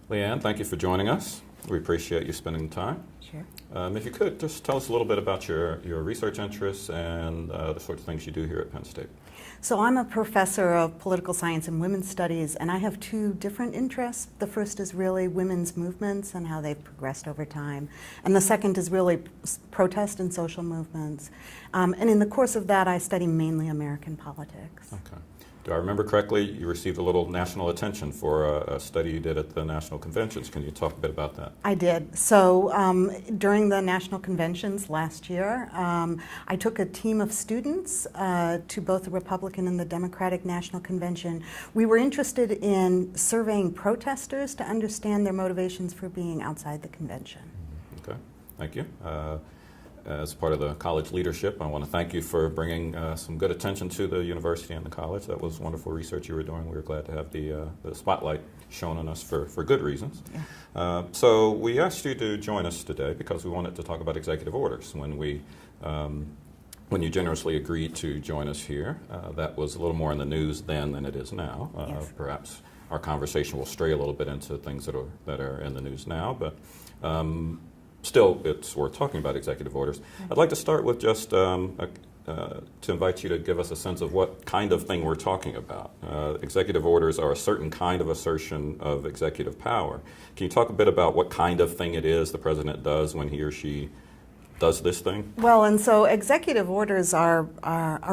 Leanne, thank you for joining us. We appreciate you spending the time. Sure. If you could, just tell us a little bit about your research interests and the sorts of things you do here at Penn State. So I'm a professor of political science and women's studies, and I have two different interests. The first is really women's movements and how they've progressed over time. And the second is really protest and social movements. And in the course of that, I study mainly American politics. Okay. Do I remember correctly, you received a little national attention for a study you did at the national conventions. Can you talk a bit about that? I did. So during the national conventions last year, I took a team of students to both the Republican and the Democratic National Convention. We were interested in surveying protesters to understand their motivations for being outside the convention. Okay, thank you. As part of the college leadership, I want to thank you for bringing some good attention to the university and the college. That was wonderful research you were doing. We were glad to have the spotlight shown on us for good reasons. Yeah. So we asked you to join us today because we wanted to talk about executive orders. When you generously agreed to join us here, that was a little more in the news then than it is now. Yes. Perhaps our conversation will stray a little bit into things that are in the news now, but still, it's worth talking about executive orders. I'd like to start with just to invite you to give us a sense of what kind of thing we're talking about. Executive orders are a certain kind of assertion of executive power. Can you talk a bit about what kind of thing it is the president does when he or she does this thing? Well, and so executive orders are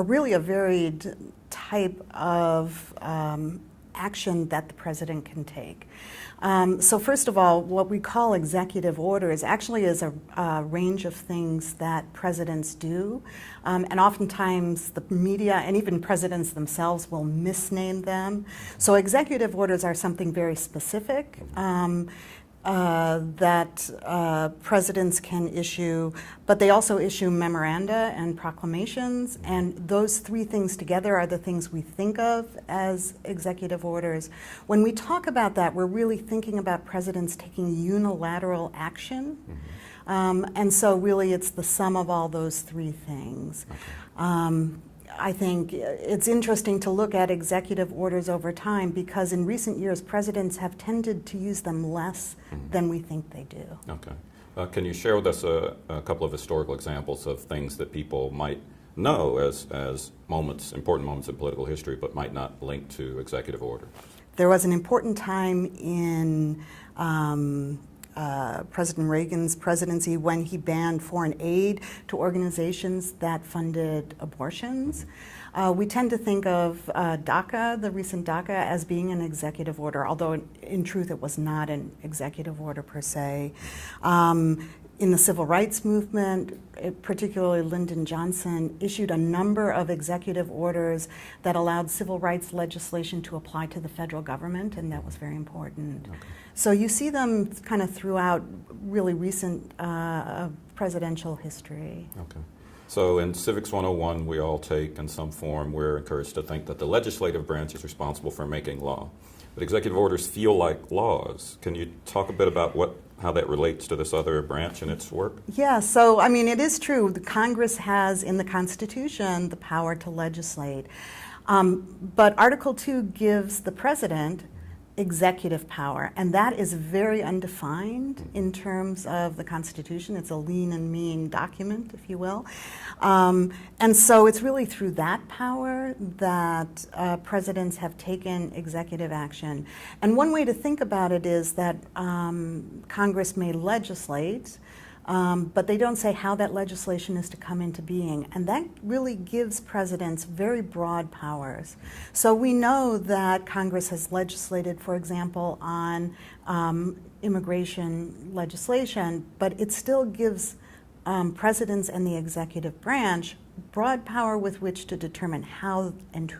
really a varied type of action that the president can take. So first of all, what we call executive orders actually is a range of things that presidents do. And oftentimes the media and even presidents themselves will misname them. So executive orders are something very specific that presidents can issue, but they also issue memoranda and proclamations, and those three things together are the things we think of as executive orders. When we talk about that, we're really thinking about presidents taking unilateral action, and so really it's the sum of all those three things. Okay. I think it's interesting to look at executive orders over time because in recent years, presidents have tended to use them less than we think they do. Okay. Can you share with us a couple of historical examples of things that people might know as moments, important moments in political history, but might not link to executive order? There was an important time in President Reagan's presidency when he banned foreign aid to organizations that funded abortions. We tend to think of DACA, the recent DACA, as being an executive order, although in truth it was not an executive order per se. In the civil rights movement, particularly Lyndon Johnson issued a number of executive orders that allowed civil rights legislation to apply to the federal government, and that was very important. Okay. So you see them kind of throughout really recent presidential history. Okay. So in Civics 101, we all take in some form, we're encouraged to think that the legislative branch is responsible for making law. But executive orders feel like laws. Can you talk a bit about how that relates to this other branch and its work? Yeah, so I mean, it is true. The Congress has in the Constitution the power to legislate. But Article 2 gives the president executive power, and that is very undefined in terms of the Constitution. It's a lean and mean document, if you will. And so it's really through that power that presidents have taken executive action. And one way to think about it is that Congress may legislate, but they don't say how that legislation is to come into being. And that really gives presidents very broad powers. So we know that Congress has legislated, for example, on immigration legislation, but it still gives presidents and the executive branch broad power with which to determine how and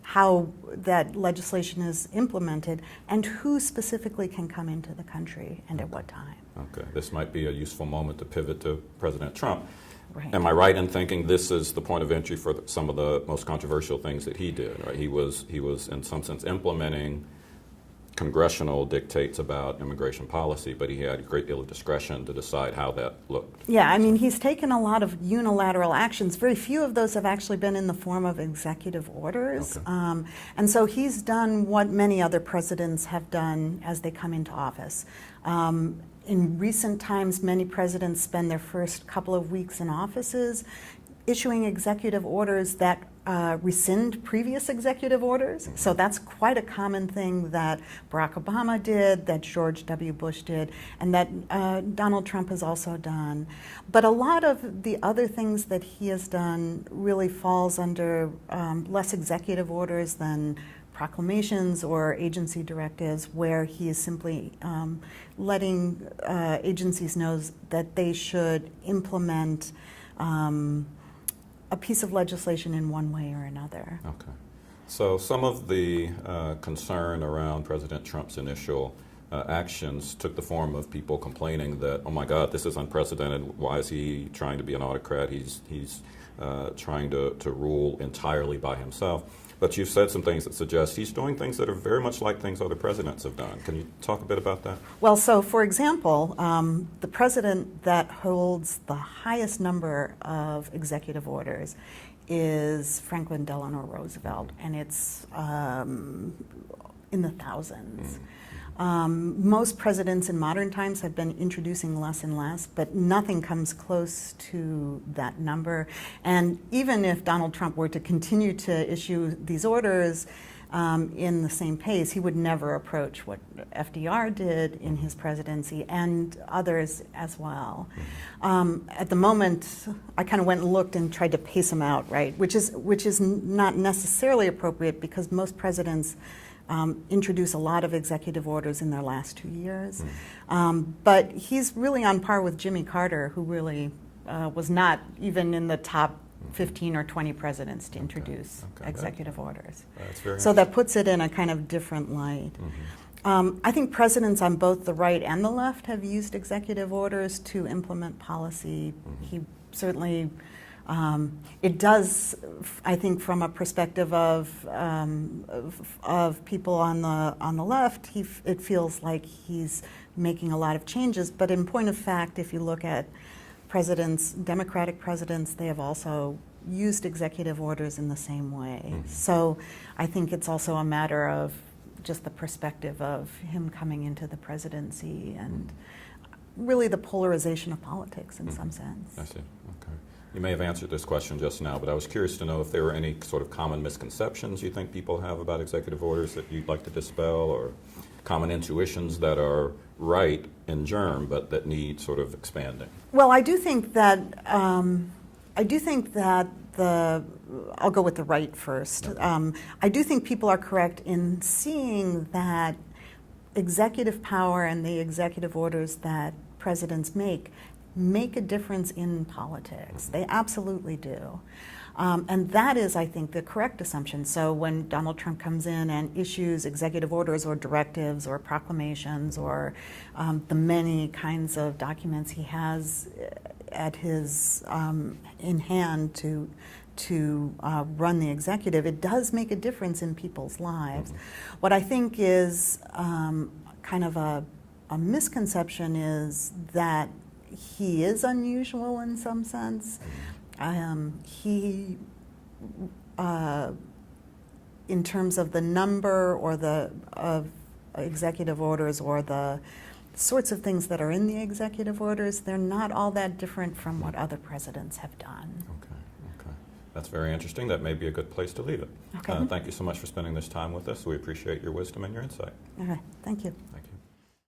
how that legislation is implemented and who specifically can come into the country and at what time. Okay, this might be a useful moment to pivot to President Trump. Right. Am I right in thinking this is the point of entry for some of the most controversial things that he did? Right? He was in some sense implementing congressional dictates about immigration policy, but he had a great deal of discretion to decide how that looked. Yeah, I mean, he's taken a lot of unilateral actions. Very few of those have actually been in the form of executive orders. Okay. And so he's done what many other presidents have done as they come into office. In recent times, many presidents spend their first couple of weeks in offices issuing executive orders that rescind previous executive orders. So that's quite a common thing that Barack Obama did, that George W. Bush did, and that Donald Trump has also done. But a lot of the other things that he has done really falls under less executive orders than proclamations or agency directives, where he is simply letting agencies know that they should implement a piece of legislation in one way or another. Okay. So some of the concern around President Trump's initial actions took the form of people complaining that, oh my God, this is unprecedented. Why is he trying to be an autocrat? He's trying to rule entirely by himself. But you've said some things that suggest he's doing things that are very much like things other presidents have done. Can you talk a bit about that? Well, so for example, the president that holds the highest number of executive orders is Franklin Delano Roosevelt, and it's in the thousands. Most presidents in modern times have been introducing less and less, but nothing comes close to that number. And even if Donald Trump were to continue to issue these orders in the same pace, he would never approach what FDR did in his presidency, and others as well. At the moment, I kind of went and looked and tried to pace them out, right? Which is not necessarily appropriate, because most presidents introduce a lot of executive orders in their last 2 years. But he's really on par with Jimmy Carter, who really was not even in the top 15 or 20 presidents to introduce executive orders. So that puts it in a kind of different light. I think presidents on both the right and the left have used executive orders to implement policy. He certainly it does, I think, from a perspective of people on the left, it feels like he's making a lot of changes. But in point of fact, if you look at presidents, Democratic presidents, they have also used executive orders in the same way. So I think it's also a matter of just the perspective of him coming into the presidency and really the polarization of politics in some sense. I see. Okay. You may have answered this question just now, but I was curious to know if there were any sort of common misconceptions you think people have about executive orders that you'd like to dispel, or common intuitions that are right in germ but that need sort of expanding. Well, I do think that I'll go with the right first. I do think people are correct in seeing that executive power and the executive orders that presidents make a difference in politics. They absolutely do. And that is, I think, the correct assumption. So when Donald Trump comes in and issues executive orders or directives or proclamations or the many kinds of documents he has at his in hand to run the executive, it does make a difference in people's lives. What I think is kind of a misconception is that he is unusual in some sense. He, in terms of the number or of executive orders or the sorts of things that are in the executive orders, they're not all that different from what other presidents have done. Okay. That's very interesting. That may be a good place to leave it. Okay. Thank you so much for spending this time with us. We appreciate your wisdom and your insight. Okay, thank you. Thank you.